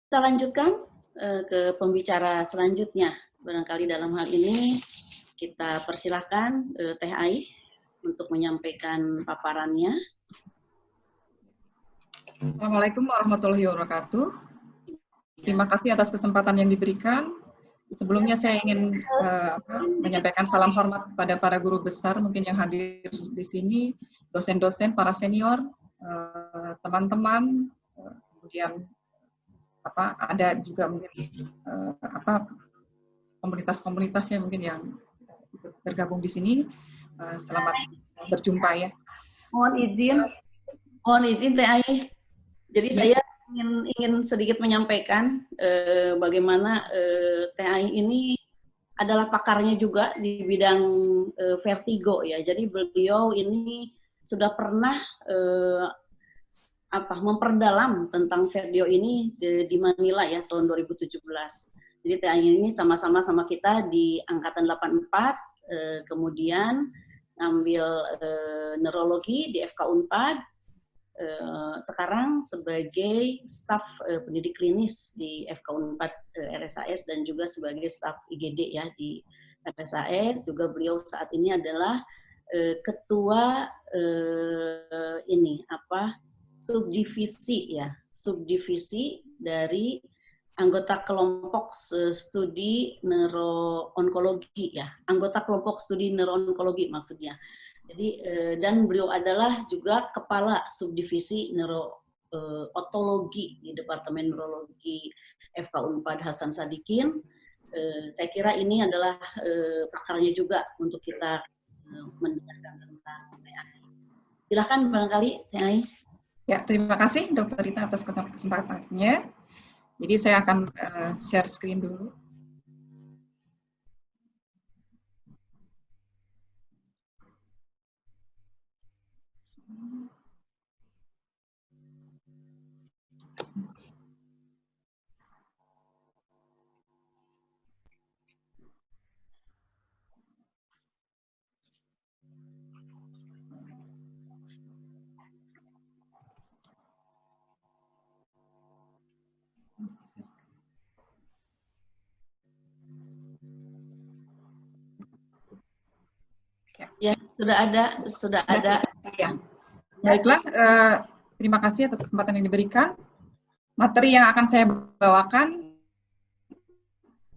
Kita lanjutkan ke pembicara selanjutnya. Barangkali dalam hal ini kita persilahkan Teh Ai untuk menyampaikan paparannya. Assalamualaikum warahmatullahi wabarakatuh. Terima kasih atas kesempatan yang diberikan. Sebelumnya saya ingin menyampaikan salam hormat kepada para guru besar mungkin yang hadir di sini, dosen-dosen, para senior, teman-teman, kemudian ada juga mungkin komunitas-komunitasnya mungkin yang bergabung di sini. Selamat berjumpa ya. Mohon izin Teh Ai. Jadi saya ingin sedikit menyampaikan bagaimana Teh Ai ini adalah pakarnya juga di bidang vertigo ya. Jadi beliau ini sudah pernah memperdalam tentang vertigo ini di Manila ya tahun 2017. Jadi Teh Ai ini sama-sama sama kita di angkatan 84, kemudian ngambil neurologi di FK Unpad. Sekarang sebagai staf pendidik klinis di FK Unpad RSAS dan juga sebagai staf IGD ya di RSAS. Juga beliau saat ini adalah ketua subdivisi dari anggota kelompok studi neuroonkologi ya, anggota kelompok studi neuroonkologi maksudnya. Jadi dan beliau adalah juga kepala subdivisi otologi di Departemen Neurologi FK Unpad Hasan Sadikin. Saya kira ini adalah pakarnya juga untuk kita mendengarkan tentang TAI. Silakan barangkali TAI. Ya, terima kasih Dr. Rita atas kesempatannya. Jadi saya akan share screen dulu. Ya, sudah ada. Ya. Baiklah, terima kasih atas kesempatan yang diberikan. Materi yang akan saya bawakan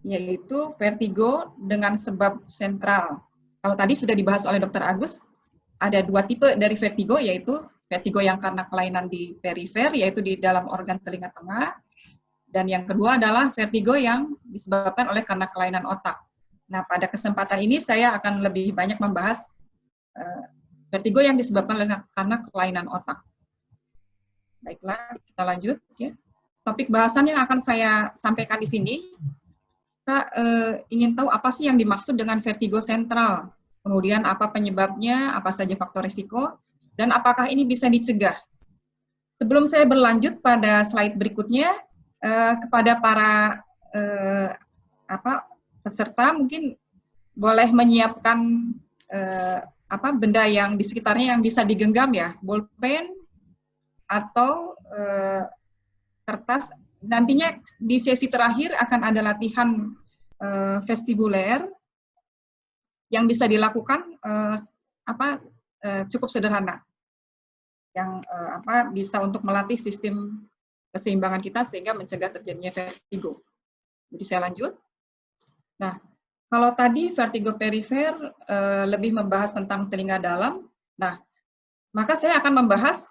yaitu vertigo dengan sebab sentral. Kalau tadi sudah dibahas oleh Dr. Agus, ada dua tipe dari vertigo, yaitu vertigo yang karena kelainan di perifer, yaitu di dalam organ telinga tengah, dan yang kedua adalah vertigo yang disebabkan oleh karena kelainan otak. Nah, pada kesempatan ini saya akan lebih banyak membahas vertigo yang disebabkan oleh karena kelainan otak. Baiklah, kita lanjut ya. Topik bahasan yang akan saya sampaikan di sini, kita ingin tahu apa sih yang dimaksud dengan vertigo sentral, kemudian apa penyebabnya, apa saja faktor risiko, dan apakah ini bisa dicegah. Sebelum saya berlanjut pada slide berikutnya, kepada para peserta mungkin boleh menyiapkan benda yang di sekitarnya yang bisa digenggam ya, bolpen atau kertas. Nantinya di sesi terakhir akan ada latihan vestibuler yang bisa dilakukan cukup sederhana, yang bisa untuk melatih sistem keseimbangan kita sehingga mencegah terjadinya vertigo. Jadi saya lanjut. Nah, kalau tadi vertigo perifer lebih membahas tentang telinga dalam, nah maka saya akan membahas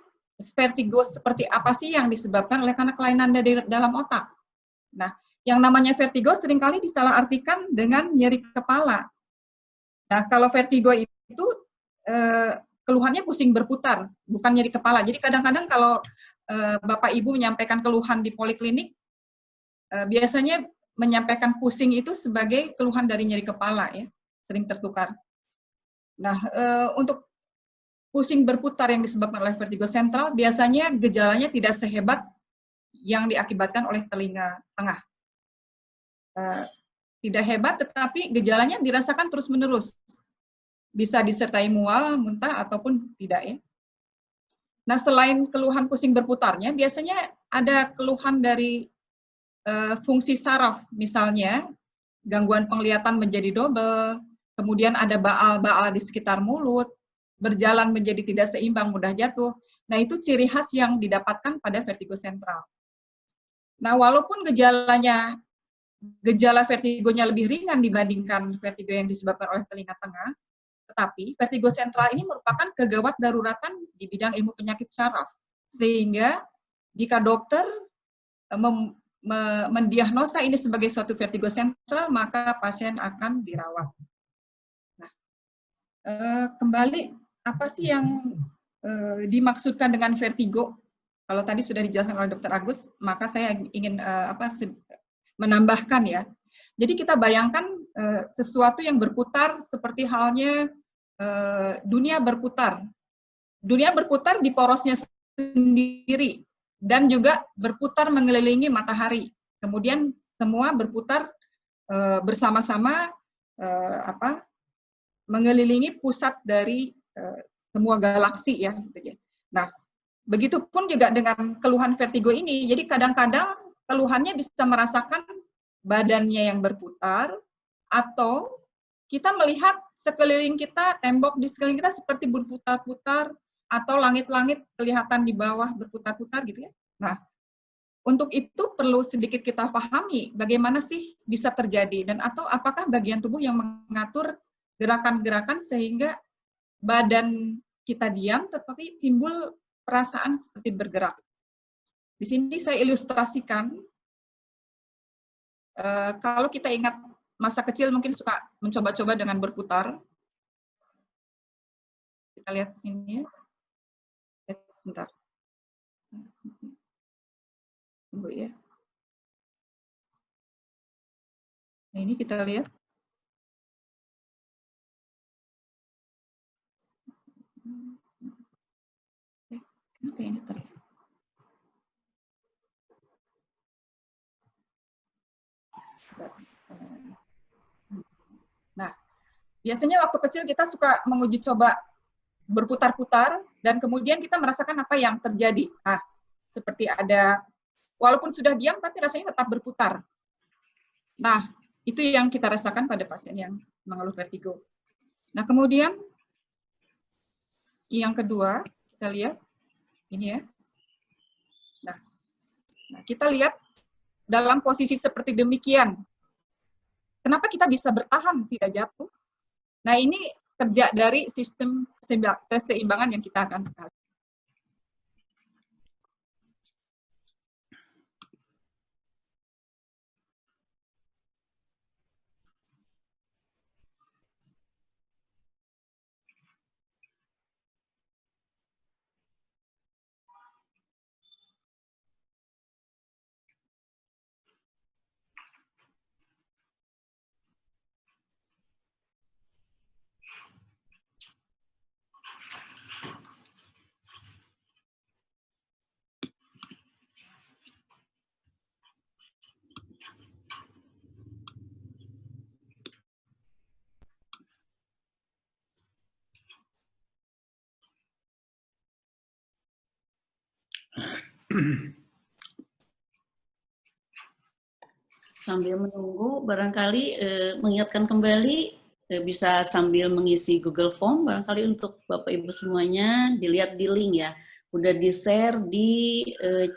vertigo seperti apa sih yang disebabkan oleh karena kelainan dari dalam otak. Nah, yang namanya vertigo seringkali disalahartikan dengan nyeri kepala. Nah, kalau vertigo itu keluhannya pusing berputar, bukan nyeri kepala. Jadi kadang-kadang kalau Bapak Ibu menyampaikan keluhan di poliklinik, biasanya menyampaikan pusing itu sebagai keluhan dari nyeri kepala ya, sering tertukar. Nah, untuk pusing berputar yang disebabkan oleh vertigo sentral, biasanya gejalanya tidak sehebat yang diakibatkan oleh telinga tengah. Tidak hebat, tetapi gejalanya dirasakan terus-menerus. Bisa disertai mual, muntah, ataupun tidak ya. Nah, selain keluhan pusing berputarnya, biasanya ada keluhan dari fungsi saraf, misalnya gangguan penglihatan menjadi double, kemudian ada baal-baal di sekitar mulut, berjalan menjadi tidak seimbang, mudah jatuh. Nah, itu ciri khas yang didapatkan pada vertigo sentral. Nah, walaupun gejala vertigonya lebih ringan dibandingkan vertigo yang disebabkan oleh telinga tengah, tetapi vertigo sentral ini merupakan kegawat daruratan di bidang ilmu penyakit saraf. Sehingga jika dokter mendiagnosa ini sebagai suatu vertigo sentral, maka pasien akan dirawat. Nah, kembali, apa sih yang dimaksudkan dengan vertigo? Kalau tadi sudah dijelaskan oleh Dr. Agus, maka saya ingin menambahkan ya. Jadi kita bayangkan sesuatu yang berputar seperti halnya dunia berputar. Dunia berputar di porosnya sendiri dan juga berputar mengelilingi matahari. Kemudian semua berputar bersama-sama mengelilingi pusat dari semua galaksi ya. Nah, begitupun juga dengan keluhan vertigo ini. Jadi kadang-kadang keluhannya bisa merasakan badannya yang berputar, atau kita melihat sekeliling kita, tembok di sekeliling kita seperti berputar-putar, atau langit-langit kelihatan di bawah berputar-putar gitu ya. Nah, untuk itu perlu sedikit kita pahami bagaimana sih bisa terjadi, dan atau apakah bagian tubuh yang mengatur gerakan-gerakan sehingga badan kita diam tetapi timbul perasaan seperti bergerak. Di sini saya ilustrasikan, kalau kita ingat masa kecil mungkin suka mencoba-coba dengan berputar. Kita lihat sini ya. Sebentar. Tunggu ya. Nah, ini kita lihat. Kenapa ini terlihat? Nah, biasanya waktu kecil kita suka menguji coba berputar-putar, dan kemudian kita merasakan apa yang terjadi. Ah, seperti ada, walaupun sudah diam, tapi rasanya tetap berputar. Nah, itu yang kita rasakan pada pasien yang mengeluh vertigo. Nah, kemudian yang kedua, kita lihat, ini ya. Nah, kita lihat dalam posisi seperti demikian, kenapa kita bisa bertahan tidak jatuh? Nah, ini kerja dari sistem keseimbangan yang kita akan bahas. Sambil menunggu, barangkali mengingatkan kembali bisa sambil mengisi Google Form, barangkali untuk Bapak Ibu semuanya dilihat di link ya, udah di-share di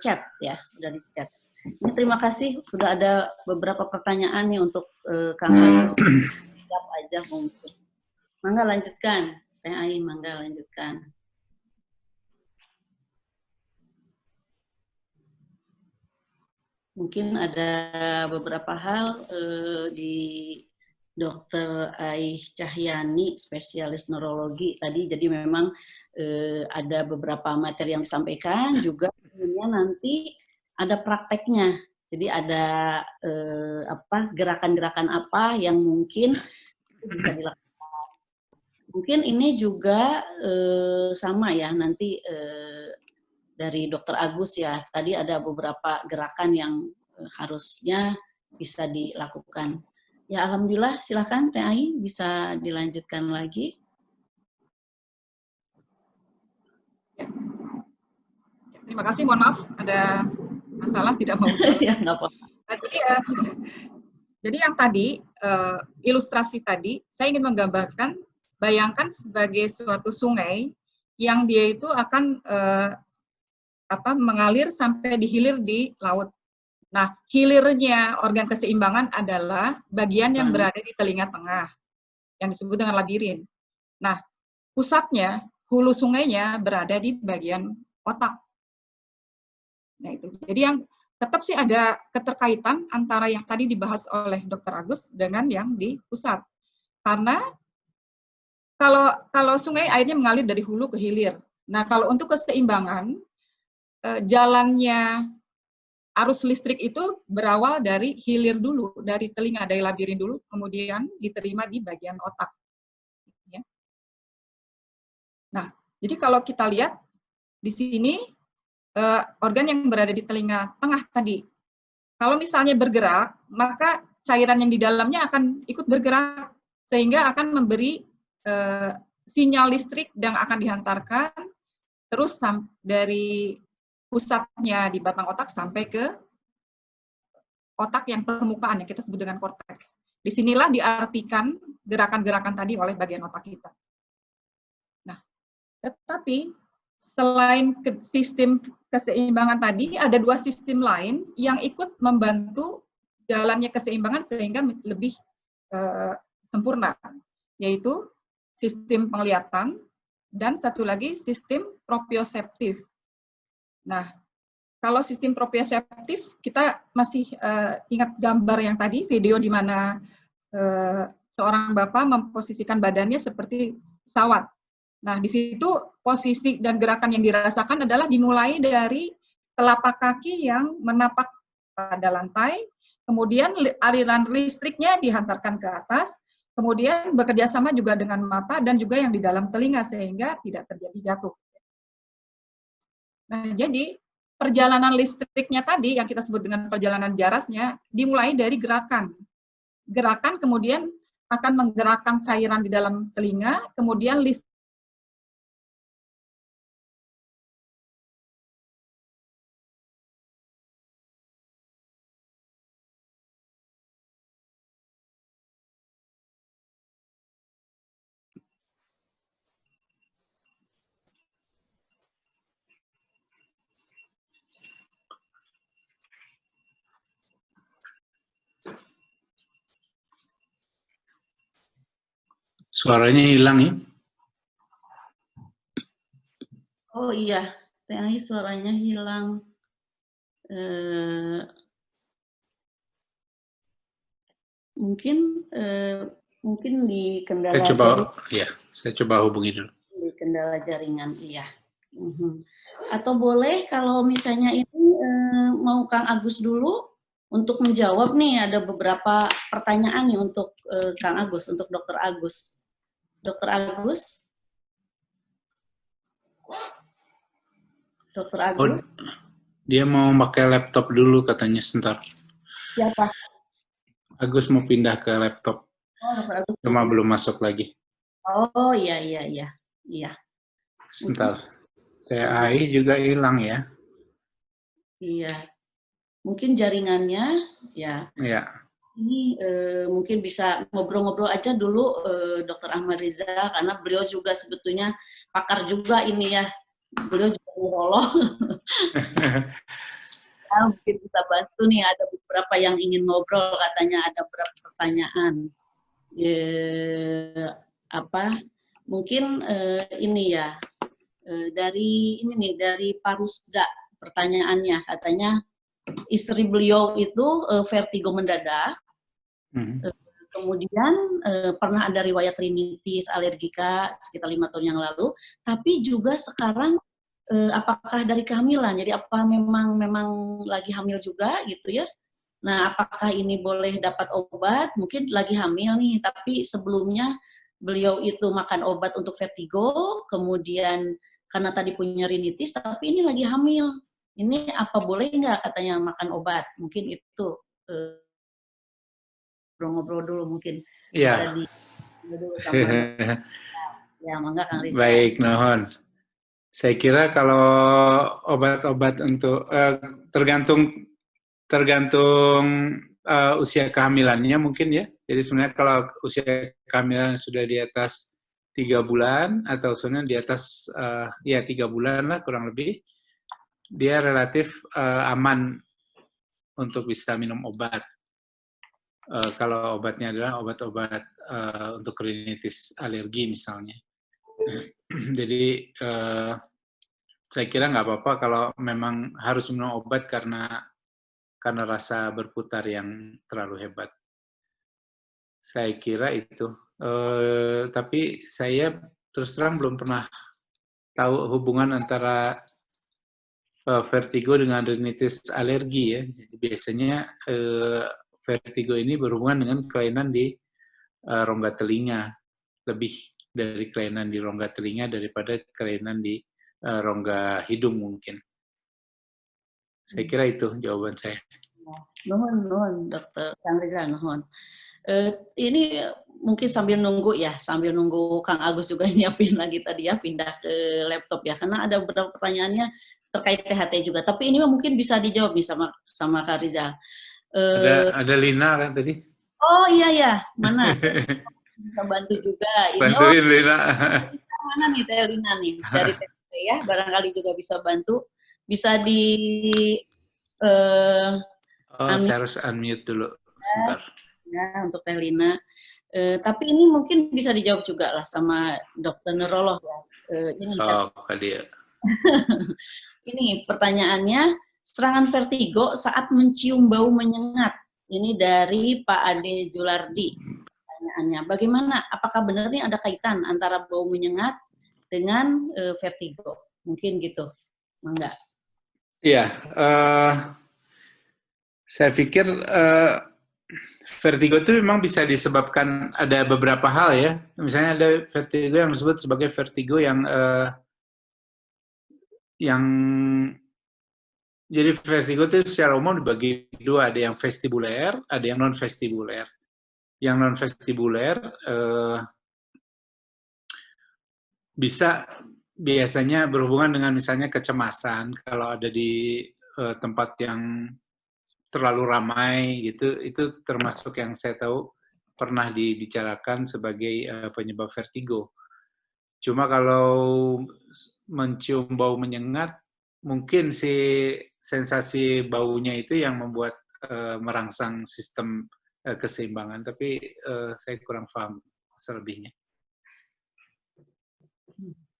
chat ya, udah di chat. Ini terima kasih, sudah ada beberapa pertanyaan nih untuk Kang Agus. Siap aja mungkin. Mangga lanjutkan, Teh Ai, mangga lanjutkan. Mungkin ada beberapa hal di Dr. Ai Cahyani, spesialis neurologi tadi, jadi memang ada beberapa materi yang disampaikan, juga nanti ada prakteknya. Jadi ada gerakan-gerakan apa yang mungkin bisa dilakukan. Mungkin ini juga sama ya, nanti dari Dr. Agus ya, tadi ada beberapa gerakan yang harusnya bisa dilakukan. Ya, alhamdulillah, silakan Teh Ai bisa dilanjutkan lagi. Ya. Terima kasih, mohon maaf ada masalah tidak mau. Ya, nggak apa-apa. Nah, jadi yang tadi, ilustrasi tadi, saya ingin menggambarkan, bayangkan sebagai suatu sungai yang dia itu akan mengalir sampai di hilir di laut. Nah, hilirnya organ keseimbangan adalah bagian yang berada di telinga tengah, yang disebut dengan labirin. Nah, pusatnya, hulu sungainya berada di bagian otak. Nah, itu. Jadi yang tetap sih ada keterkaitan antara yang tadi dibahas oleh Dr. Agus dengan yang di pusat. Karena kalau sungai airnya mengalir dari hulu ke hilir. Nah, kalau untuk keseimbangan, jalannya arus listrik itu berawal dari hilir dulu, dari telinga, dari labirin dulu, kemudian diterima di bagian otak. Ya. Nah, jadi kalau kita lihat di sini, organ yang berada di telinga tengah tadi, kalau misalnya bergerak, maka cairan yang di dalamnya akan ikut bergerak, sehingga akan memberi sinyal listrik yang akan dihantarkan terus dari pusatnya di batang otak sampai ke otak yang permukaan yang kita sebut dengan korteks. Disinilah diartikan gerakan-gerakan tadi oleh bagian otak kita. Nah, tetapi selain sistem keseimbangan tadi, ada dua sistem lain yang ikut membantu jalannya keseimbangan sehingga lebih sempurna, yaitu sistem penglihatan dan satu lagi sistem proprioseptif. Nah, kalau sistem proprioseptif, kita masih ingat gambar yang tadi, video di mana seorang bapak memposisikan badannya seperti pesawat. Nah, di situ posisi dan gerakan yang dirasakan adalah dimulai dari telapak kaki yang menapak pada lantai, kemudian aliran listriknya dihantarkan ke atas, kemudian bekerja sama juga dengan mata dan juga yang di dalam telinga sehingga tidak terjadi jatuh. Nah, jadi perjalanan listriknya tadi yang kita sebut dengan perjalanan jarasnya dimulai dari gerakan. Gerakan kemudian akan menggerakkan cairan di dalam telinga, kemudian listrik Suaranya hilang ya? Oh iya, TAI suaranya hilang. Mungkin di kendala saya coba hubungi dulu. Di kendala jaringan, iya. Atau boleh kalau misalnya ini mau Kang Agus dulu untuk menjawab nih, ada beberapa pertanyaan nih untuk Kang Agus, untuk Dr. Agus. Dr. Agus? Dr. Agus? Oh, dia mau pakai laptop dulu katanya, sebentar. Siapa? Agus mau pindah ke laptop. Oh, Dr. Agus. Cuma belum masuk lagi. Oh, iya. Sebentar. TAI juga hilang ya? Iya. Mungkin jaringannya, ya. Iya. Ini mungkin bisa ngobrol-ngobrol aja dulu Dr. Ahmad Riza, karena beliau juga sebetulnya pakar juga ini ya. Beliau juga neurolog. Nah, mungkin bisa bantu nih, ada beberapa yang ingin ngobrol, katanya ada beberapa pertanyaan. Mungkin ini ya, dari Pak Rusda pertanyaannya, katanya istri beliau itu vertigo mendadak, kemudian pernah ada riwayat rinitis alergika sekitar 5 tahun yang lalu, tapi juga sekarang apakah dari kehamilan, jadi apa memang lagi hamil juga gitu ya. Nah, apakah ini boleh dapat obat, mungkin lagi hamil nih, tapi sebelumnya beliau itu makan obat untuk vertigo, kemudian karena tadi punya rinitis, tapi ini lagi hamil. Ini apa boleh nggak katanya makan obat? Mungkin itu ngobrol dulu mungkin. Iya. Ya, mangga Kang Riza. Baik, nuhun. Saya kira kalau obat-obat untuk tergantung tergantung usia kehamilannya mungkin ya. Jadi sebenarnya kalau usia kehamilan sudah di atas 3 bulan atau sebenarnya di atas ya 3 bulan lah kurang lebih, dia relatif aman untuk bisa minum obat. Kalau obatnya adalah obat-obat untuk rinitis alergi misalnya. Jadi saya kira nggak apa-apa kalau memang harus minum obat karena rasa berputar yang terlalu hebat. Saya kira itu. Tapi saya terus terang belum pernah tahu hubungan antara vertigo dengan rinitis alergi ya. Jadi biasanya vertigo ini berhubungan dengan kelainan di rongga telinga, lebih dari kelainan di rongga telinga daripada kelainan di rongga hidung mungkin. Saya kira itu jawaban saya. Nuhun, Dokter Kang Rizal, nuhun. Ini mungkin sambil nunggu Kang Agus juga nyiapin lagi tadi ya, pindah ke laptop ya, karena ada beberapa pertanyaannya terkait THT juga. Tapi ini mungkin bisa dijawab nih sama Kang Rizal. Ada Lina kan tadi? Oh iya, mana? Bisa bantu juga. Bantuin Lina. Mana nih Teh Lina nih dari THT ya, barangkali juga bisa bantu. Bisa di saya harus unmute dulu. Sebentar. Ya, untuk Teh Lina. Tapi ini mungkin bisa dijawab juga lah sama dokter neurolog ya. Ini dia. Ini pertanyaannya, serangan vertigo saat mencium bau menyengat. Ini dari Pak Ade Julardi. Pertanyaannya, bagaimana? Apakah benar nih ada kaitan antara bau menyengat dengan vertigo? Mungkin gitu, enggak? Iya, saya pikir vertigo itu memang bisa disebabkan ada beberapa hal ya. Misalnya ada vertigo yang disebut sebagai vertigo yang jadi vertigo itu secara umum dibagi dua, ada yang vestibuler, ada yang non vestibuler. Yang non vestibuler bisa biasanya berhubungan dengan misalnya kecemasan kalau ada di tempat yang terlalu ramai gitu, itu termasuk yang saya tahu pernah dibicarakan sebagai penyebab vertigo. Cuma kalau mencium bau menyengat, mungkin si sensasi baunya itu yang membuat merangsang sistem keseimbangan, tapi saya kurang paham selebihnya.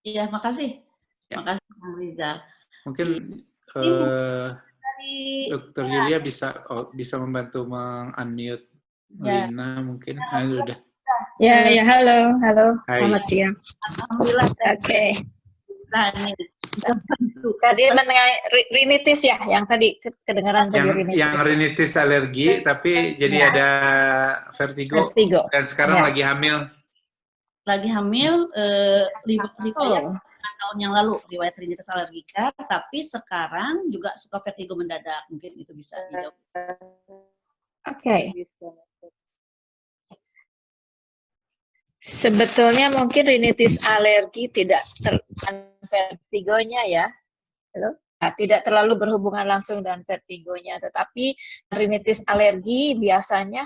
Iya, makasih. Ya. Makasih Kang Rizal. Mungkin Dokter Yulia bisa membantu meng-unmute Lina mungkin. Udah. Ya, halo. Hai. Selamat siang. Alhamdulillah. Oke. Tadi mengenai rinitis ya, yang tadi kedengaran tadi rinitis. Yang rinitis alergi, tapi jadi ada vertigo. Dan sekarang lagi hamil. Lagi hamil, riwayat 5 tahun yang lalu, riwayat rinitis alergika, tapi sekarang juga suka vertigo mendadak. Mungkin itu bisa dijawab. Oke. Sebetulnya mungkin rinitis alergi tidak vertigonya ya. Halo? Nah, tidak terlalu berhubungan langsung dengan vertigonya, tetapi rinitis alergi biasanya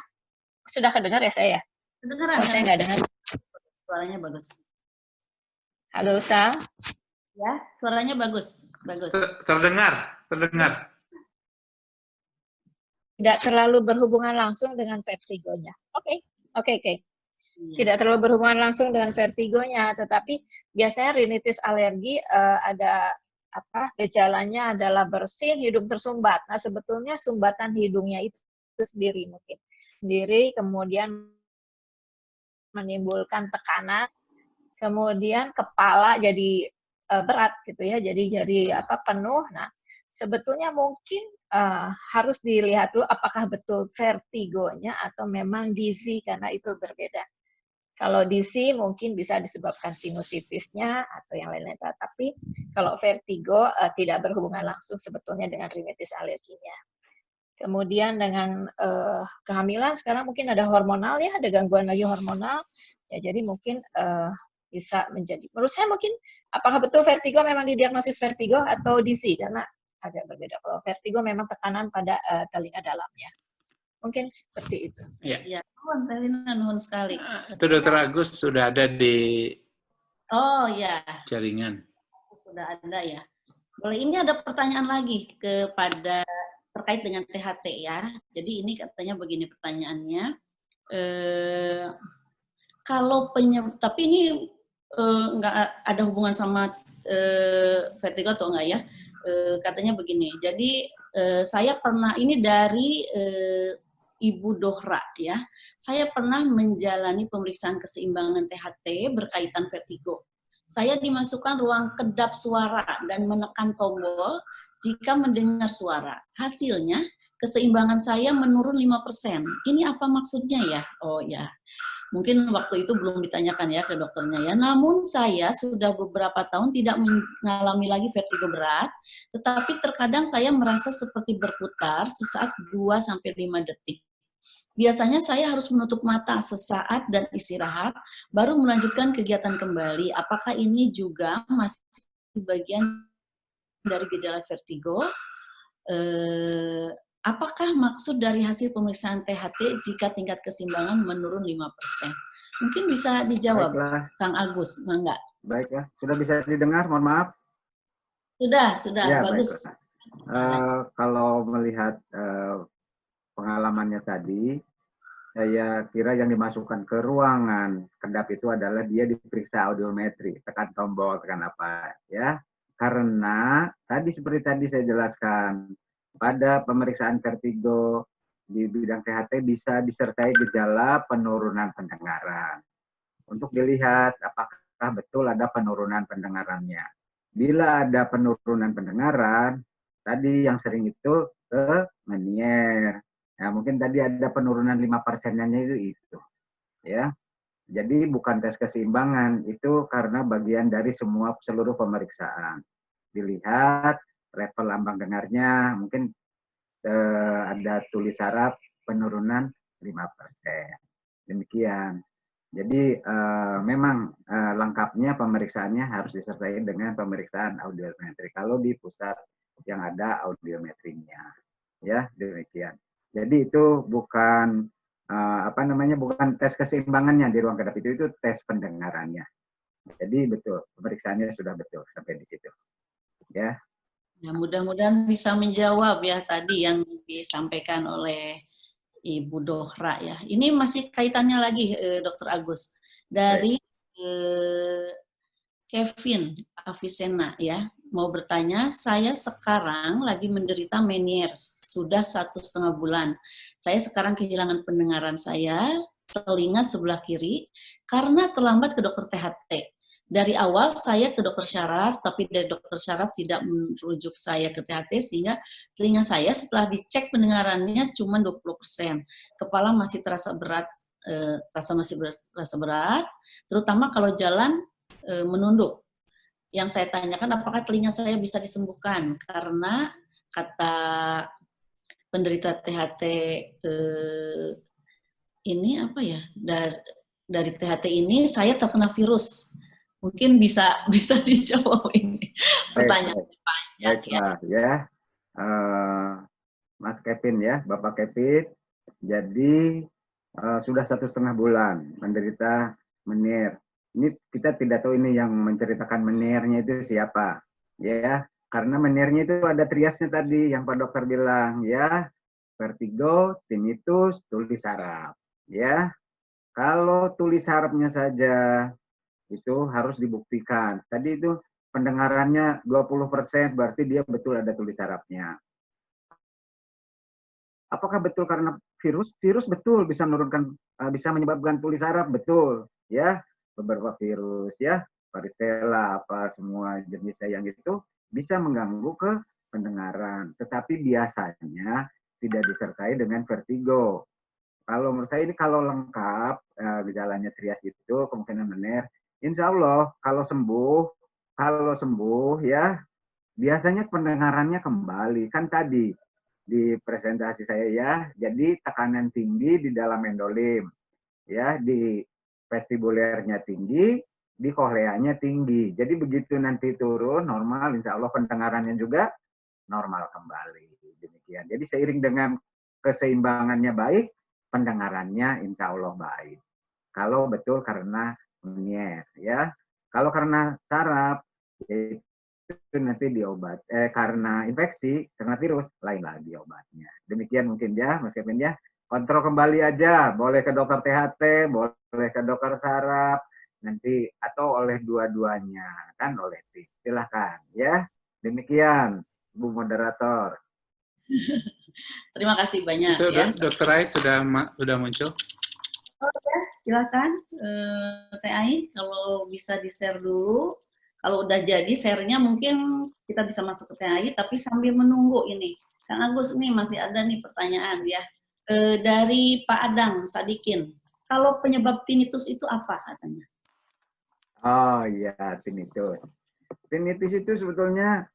sudah kedengar ya saya? Kedengaran. Saya nggak dengar. Suaranya bagus. Halo, Sal? Ya, suaranya bagus. Terdengar. Tidak terlalu berhubungan langsung dengan vertigonya. Oke. Tidak terlalu berhubungan langsung dengan vertigonya, tetapi biasanya rinitis alergi ada gejalanya adalah bersin, hidung tersumbat. Nah, sebetulnya sumbatan hidungnya itu sendiri kemudian menimbulkan tekanan, kemudian kepala jadi berat gitu ya, jadi penuh. Nah, sebetulnya mungkin harus dilihat dulu apakah betul vertigonya atau memang dizzy, karena itu berbeda. Kalau dizzy mungkin bisa disebabkan sinusitisnya atau yang lain-lain, tapi kalau vertigo tidak berhubungan langsung sebetulnya dengan rinitis alerginya. Kemudian dengan kehamilan sekarang mungkin ada hormonal ya, ada gangguan lagi hormonal. Ya, jadi mungkin bisa menjadi, menurut saya mungkin apakah betul vertigo memang didiagnosis vertigo atau dizzy, karena agak berbeda. Kalau vertigo memang tekanan pada telinga dalamnya. Mungkin seperti itu. Ya, nuhun sekali. Itu Dokter Agus sudah ada di Oh ya, jaringan. sudah ada ya. Boleh, ini ada pertanyaan lagi kepada terkait dengan THT ya. Jadi ini katanya begini pertanyaannya. Kalau tapi ini nggak ada hubungan sama vertigo atau enggak ya? Katanya begini. Jadi saya pernah, ini dari Ibu Dohra ya. Saya pernah menjalani pemeriksaan keseimbangan THT berkaitan vertigo. Saya dimasukkan ruang kedap suara dan menekan tombol jika mendengar suara. Hasilnya keseimbangan saya menurun 5%. Ini apa maksudnya ya? Oh ya. Mungkin waktu itu belum ditanyakan ya ke dokternya ya. Namun saya sudah beberapa tahun tidak mengalami lagi vertigo berat, tetapi terkadang saya merasa seperti berputar sesaat 2-5 detik. Biasanya saya harus menutup mata sesaat dan istirahat, baru melanjutkan kegiatan kembali. Apakah ini juga masih bagian dari gejala vertigo? Apakah maksud dari hasil pemeriksaan THT jika tingkat keseimbangan menurun 5%? Mungkin bisa dijawab, Baiklah. Kang Agus, enggak? Baiklah, sudah bisa didengar, mohon maaf. Sudah, Ya, bagus. Kalau melihat pengalamannya tadi, saya kira yang dimasukkan ke ruangan kedap itu adalah dia diperiksa audiometri, tekan tombol, tekan apa, ya. Karena seperti tadi saya jelaskan, pada pemeriksaan vertigo di bidang THT bisa disertai gejala penurunan pendengaran. Untuk dilihat apakah betul ada penurunan pendengarannya. Bila ada penurunan pendengaran, tadi yang sering itu ke Meniere. Ya, mungkin tadi ada penurunan 5%-nya itu. Ya. Jadi bukan tes keseimbangan, itu karena bagian dari seluruh pemeriksaan. Dilihat level lambang dengarnya, mungkin ada tulis saraf penurunan 5%. Demikian. Jadi memang lengkapnya pemeriksaannya harus disertai dengan pemeriksaan audiometri. Kalau di pusat yang ada audiometrinya. Ya, demikian. Jadi itu bukan bukan tes keseimbangannya di ruang kedap itu tes pendengarannya. Jadi betul pemeriksaannya sudah betul sampai di situ. Ya. Ya, mudah-mudahan bisa menjawab ya tadi yang disampaikan oleh Ibu Dohra ya. Ini masih kaitannya lagi Dr. Agus dari Kevin Avicenna ya. Mau bertanya, saya sekarang lagi menderita Meniere sudah 1,5 bulan. Saya sekarang kehilangan pendengaran saya, telinga sebelah kiri, karena terlambat ke dokter THT. Dari awal saya ke dokter syaraf, tapi dari dokter syaraf tidak merujuk saya ke THT, sehingga telinga saya setelah dicek pendengarannya cuma 20%. Kepala masih terasa berat, terasa berat, terutama kalau jalan menunduk. Yang saya tanyakan apakah telinga saya bisa disembuhkan, karena kata penderita THT ini apa ya, dari THT ini saya terkena virus. Mungkin bisa dijawab ini pertanyaan panjang ya. Mas Kevin ya, Bapak Kevin. Jadi sudah 1,5 bulan menderita Meniere. Ini kita tidak tahu ini yang menceritakan Meniere-nya itu siapa, ya. Karena Meniere-nya itu ada triasnya tadi yang Pak Dokter bilang, ya. Vertigo, tinnitus, tulis saraf, ya. Kalau tulis sarafnya saja itu harus dibuktikan. Tadi itu pendengarannya 20%, berarti dia betul ada tulis sarafnya. Apakah betul karena virus? Virus betul bisa menurunkan, bisa menyebabkan tulis saraf, betul, ya. Beberapa virus, ya, varicella, apa semua jenis yang itu bisa mengganggu ke pendengaran. Tetapi biasanya tidak disertai dengan vertigo. Kalau menurut saya ini kalau lengkap gejalanya trias itu kemungkinan Meniere, insya Allah kalau sembuh ya biasanya pendengarannya kembali. Kan tadi di presentasi saya ya, jadi tekanan tinggi di dalam endolim, ya di vestibulernya tinggi, di kochleanya tinggi. Jadi begitu nanti turun normal, insya Allah pendengarannya juga normal kembali. Demikian. Jadi seiring dengan keseimbangannya baik, pendengarannya insya Allah baik. Kalau betul karena menier, ya. Kalau karena saraf, itu nanti diobat. Karena infeksi, karena virus, lain lagi obatnya. Demikian mungkin ya, Mas Kevin ya. Kontrol kembali aja, boleh ke dokter THT, boleh ke dokter saraf, nanti atau oleh dua-duanya, kan oleh tim. Silahkan ya. Demikian, Bu Moderator. Terima kasih banyak Itu, ya. Dokter Ai sudah muncul. Oh ya, silakan Teh Ai kalau bisa di-share dulu. Kalau udah jadi share-nya mungkin kita bisa masuk ke Teh Ai, tapi sambil menunggu ini. Kang Agus nih masih ada nih pertanyaan ya. Dari Pak Adang Sadikin. Kalau penyebab tinnitus itu apa katanya? Oh iya, tinnitus. Tinnitus itu sebetulnya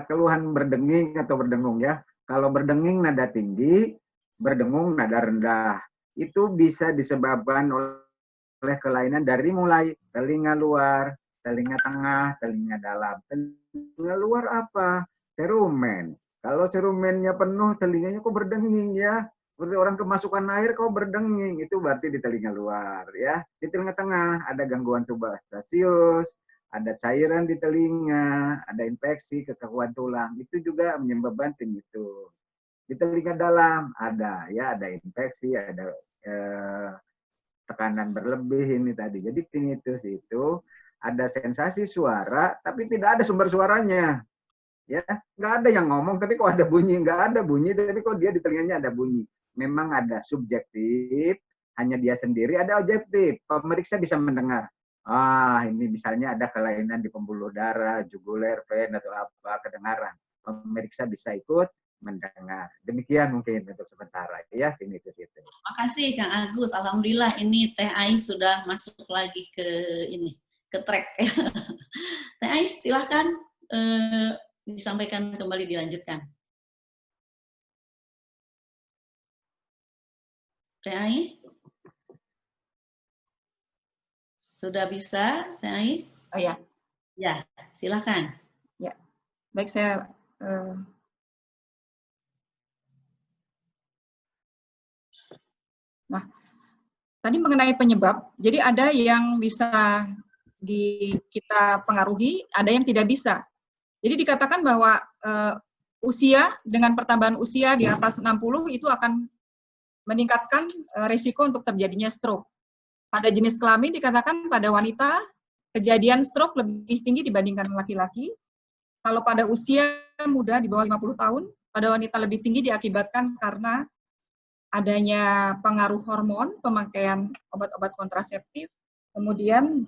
keluhan berdenging atau berdengung ya. Kalau berdenging nada tinggi, berdengung nada rendah. Itu bisa disebabkan oleh kelainan dari mulai telinga luar, telinga tengah, telinga dalam. Telinga luar apa? Serumen. Kalau serumennya penuh, telinganya kok berdenging ya. Seperti orang kemasukan air kok berdenging. Itu berarti di telinga luar ya. Di telinga tengah ada gangguan subastasius, ada cairan di telinga, ada infeksi, kekakuan tulang. Itu juga menyebabkan tinnitus. Di telinga dalam ada ya, ada infeksi, ada tekanan berlebih ini tadi. Jadi tinnitus itu ada sensasi suara, tapi tidak ada sumber suaranya. Ya, nggak ada yang ngomong, tapi kok ada bunyi. Nggak ada bunyi, tapi kok dia di telinganya ada bunyi. Memang ada subjektif, hanya dia sendiri, ada objektif. Pemeriksa bisa mendengar. Ini misalnya ada kelainan di pembuluh darah, juguler, ven, atau apa, kedengaran. Pemeriksa bisa ikut mendengar. Demikian mungkin untuk sementara ya, tinnitus itu. Makasih Kang Agus. Alhamdulillah ini Teh Ai sudah masuk lagi ke ini, ke track. Teh Ai silahkan disampaikan kembali, dilanjutkan. Teh Ai? Sudah bisa, Teh Ai? Oh ya. Ya, silahkan. Ya, baik saya. Nah, tadi mengenai penyebab, jadi ada yang bisa kita pengaruhi, ada yang tidak bisa. Jadi dikatakan bahwa usia, dengan pertambahan usia di atas 60 itu akan meningkatkan risiko untuk terjadinya stroke. Pada jenis kelamin dikatakan pada wanita kejadian stroke lebih tinggi dibandingkan laki-laki. Kalau pada usia muda di bawah 50 tahun, pada wanita lebih tinggi diakibatkan karena adanya pengaruh hormon, pemakaian obat-obat kontraseptif, kemudian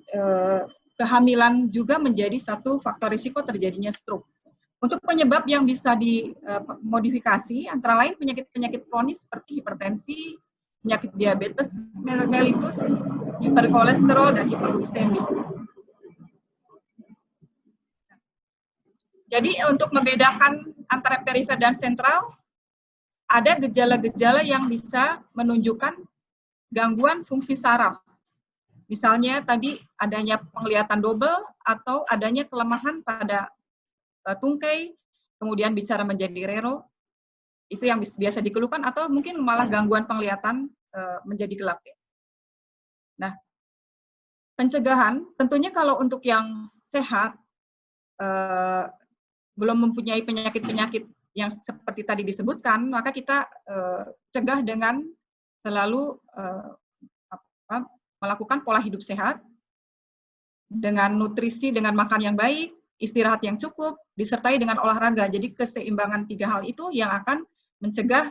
kehamilan juga menjadi satu faktor risiko terjadinya stroke. Untuk penyebab yang bisa dimodifikasi, antara lain penyakit-penyakit kronis seperti hipertensi, penyakit diabetes mellitus, hiperkolesterol, dan hiperglisemi. Jadi untuk membedakan antara perifer dan sentral, ada gejala-gejala yang bisa menunjukkan gangguan fungsi saraf. Misalnya tadi adanya penglihatan double atau adanya kelemahan pada tungkai, kemudian bicara menjadi rero, itu yang biasa dikeluhkan, atau mungkin malah gangguan penglihatan menjadi gelap. Nah, pencegahan, tentunya kalau untuk yang sehat, belum mempunyai penyakit-penyakit yang seperti tadi disebutkan, maka kita cegah dengan selalu melakukan pola hidup sehat, dengan nutrisi, dengan makan yang baik, istirahat yang cukup, disertai dengan olahraga. Jadi keseimbangan 3 hal itu yang akan mencegah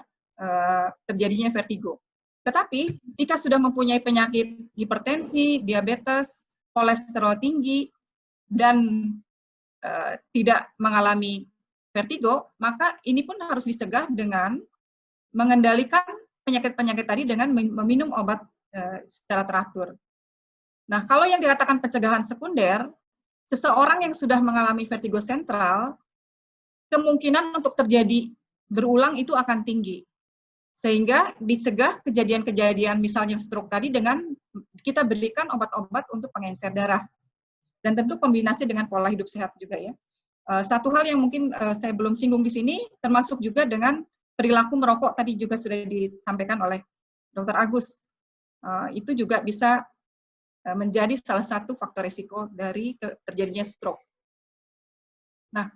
terjadinya vertigo. Tetapi jika sudah mempunyai penyakit hipertensi, diabetes, kolesterol tinggi, dan tidak mengalami vertigo, maka ini pun harus dicegah dengan mengendalikan penyakit-penyakit tadi dengan meminum obat secara teratur. Nah, kalau yang dikatakan pencegahan sekunder, seseorang yang sudah mengalami vertigo sentral, kemungkinan untuk terjadi berulang itu akan tinggi. Sehingga dicegah kejadian-kejadian misalnya stroke tadi dengan kita berikan obat-obat untuk pengencer darah. Dan tentu kombinasi dengan pola hidup sehat juga ya. Satu hal yang mungkin saya belum singgung di sini, termasuk juga dengan perilaku merokok tadi juga sudah disampaikan oleh Dr. Agus. Itu juga bisa menjadi salah satu faktor risiko dari terjadinya stroke. Nah,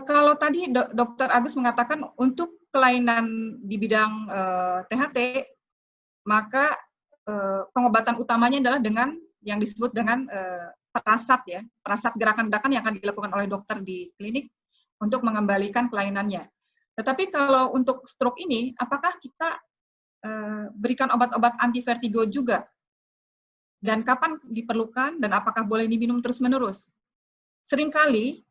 kalau tadi Dr. Agus mengatakan untuk kelainan di bidang THT, maka pengobatan utamanya adalah dengan yang disebut dengan perasat ya, perasat gerakan-gerakan yang akan dilakukan oleh dokter di klinik untuk mengembalikan kelainannya. Tetapi kalau untuk stroke ini, apakah kita berikan obat-obat anti vertigo juga? Dan kapan diperlukan dan apakah boleh diminum terus-menerus? Seringkali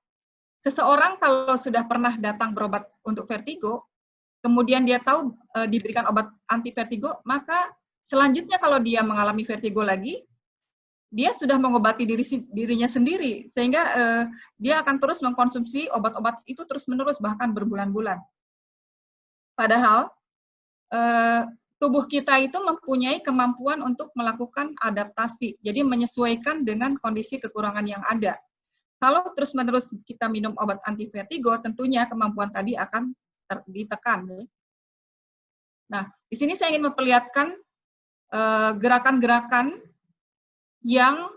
seseorang kalau sudah pernah datang berobat untuk vertigo, kemudian dia tahu diberikan obat anti vertigo, maka selanjutnya kalau dia mengalami vertigo lagi, dia sudah mengobati dirinya sendiri, sehingga dia akan terus mengkonsumsi obat-obat itu terus-menerus, bahkan berbulan-bulan. Padahal tubuh kita itu mempunyai kemampuan untuk melakukan adaptasi, jadi menyesuaikan dengan kondisi kekurangan yang ada. Kalau terus-menerus kita minum obat anti vertigo, tentunya kemampuan tadi akan ditekan. Nah, di sini saya ingin memperlihatkan gerakan-gerakan yang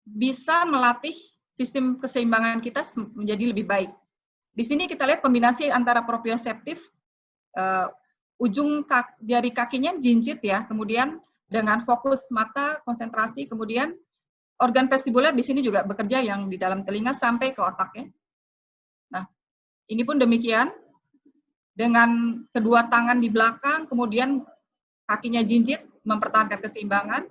bisa melatih sistem keseimbangan kita menjadi lebih baik. Di sini kita lihat kombinasi antara proprioseptif, ujung jari kakinya jinjit ya, kemudian dengan fokus mata, konsentrasi, kemudian organ vestibuler di sini juga bekerja yang di dalam telinga sampai ke otak ya. Nah, ini pun demikian, dengan kedua tangan di belakang, kemudian kakinya jinjit, mempertahankan keseimbangan.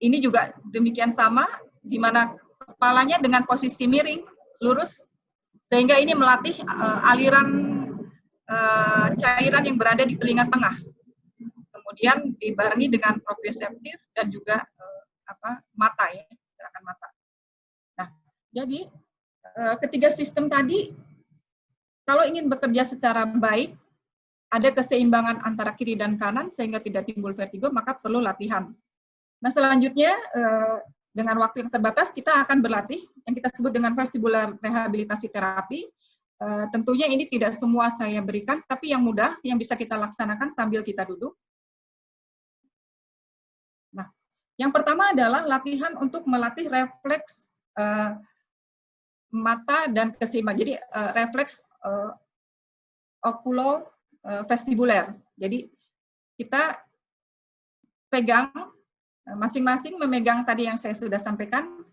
Ini juga demikian sama, di mana kepalanya dengan posisi miring, lurus, sehingga ini melatih aliran cairan yang berada di telinga tengah. Kemudian dibarengi dengan proprioseptif dan juga mata ya, gerakan mata. Nah, jadi ketiga sistem tadi, kalau ingin bekerja secara baik, ada keseimbangan antara kiri dan kanan sehingga tidak timbul vertigo, maka perlu latihan. Nah, selanjutnya dengan waktu yang terbatas kita akan berlatih yang kita sebut dengan vestibular rehabilitasi terapi. Tentunya ini tidak semua saya berikan, tapi yang mudah yang bisa kita laksanakan sambil kita duduk. Nah, yang pertama adalah latihan untuk melatih refleks mata dan keseimbangan. Jadi refleks okulovestibuler. Jadi kita pegang, masing-masing memegang tadi yang saya sudah sampaikan,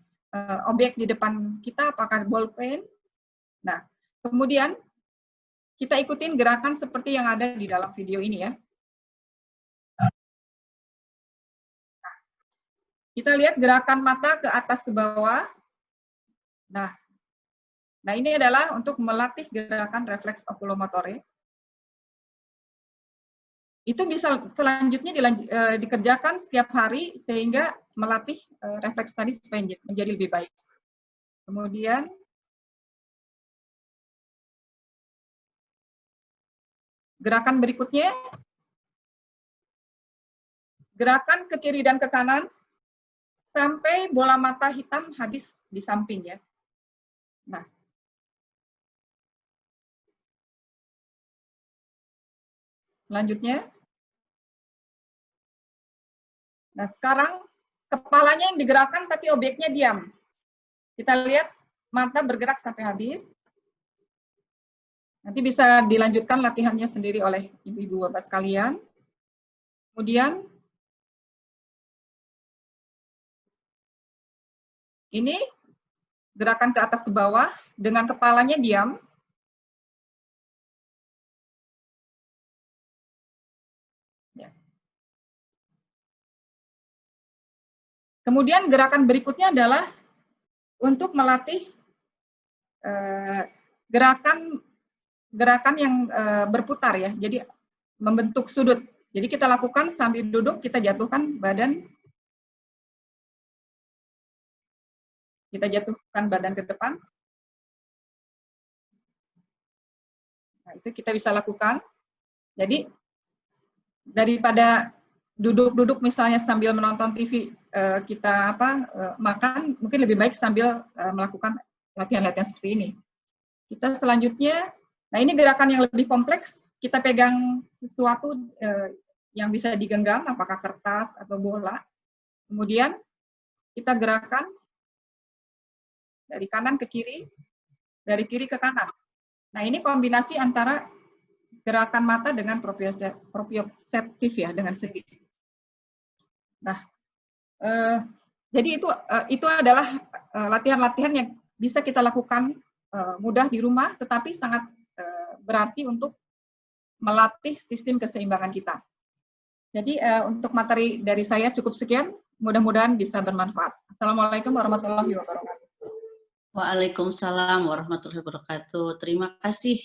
objek di depan kita, apakah ballpen. Nah, kemudian kita ikutin gerakan seperti yang ada di dalam video ini ya. Kita lihat gerakan mata ke atas ke bawah. Nah ini adalah untuk melatih gerakan refleks okulomotore. Itu bisa selanjutnya dikerjakan setiap hari sehingga melatih refleks tadi supaya menjadi lebih baik. Kemudian gerakan berikutnya, gerakan ke kiri dan ke kanan sampai bola mata hitam habis di samping ya. Nah, selanjutnya, nah sekarang kepalanya yang digerakkan tapi objeknya diam. Kita lihat mata bergerak sampai habis. Nanti bisa dilanjutkan latihannya sendiri oleh ibu-ibu bapak sekalian. Kemudian ini gerakan ke atas ke bawah dengan kepalanya diam. Kemudian gerakan berikutnya adalah untuk melatih gerakan yang berputar ya, jadi membentuk sudut. Jadi kita lakukan sambil duduk, kita jatuhkan badan, ke depan. Nah, itu kita bisa lakukan. Jadi daripada duduk-duduk misalnya sambil menonton TV, kita makan, mungkin lebih baik sambil melakukan latihan-latihan seperti ini. Kita selanjutnya, nah ini gerakan yang lebih kompleks. Kita pegang sesuatu yang bisa digenggam, apakah kertas atau bola. Kemudian kita gerakan dari kanan ke kiri, dari kiri ke kanan. Nah ini kombinasi antara gerakan mata dengan proprioseptif ya, dengan segi. Nah, jadi itu adalah latihan-latihan yang bisa kita lakukan mudah di rumah, tetapi sangat berarti untuk melatih sistem keseimbangan kita. Jadi untuk materi dari saya cukup sekian, mudah-mudahan bisa bermanfaat. Assalamualaikum warahmatullahi wabarakatuh. Waalaikumsalam warahmatullahi wabarakatuh. Terima kasih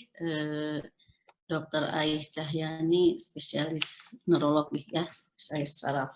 Dr. Aih Cahyani, spesialis neurologi ya, spesialis saraf.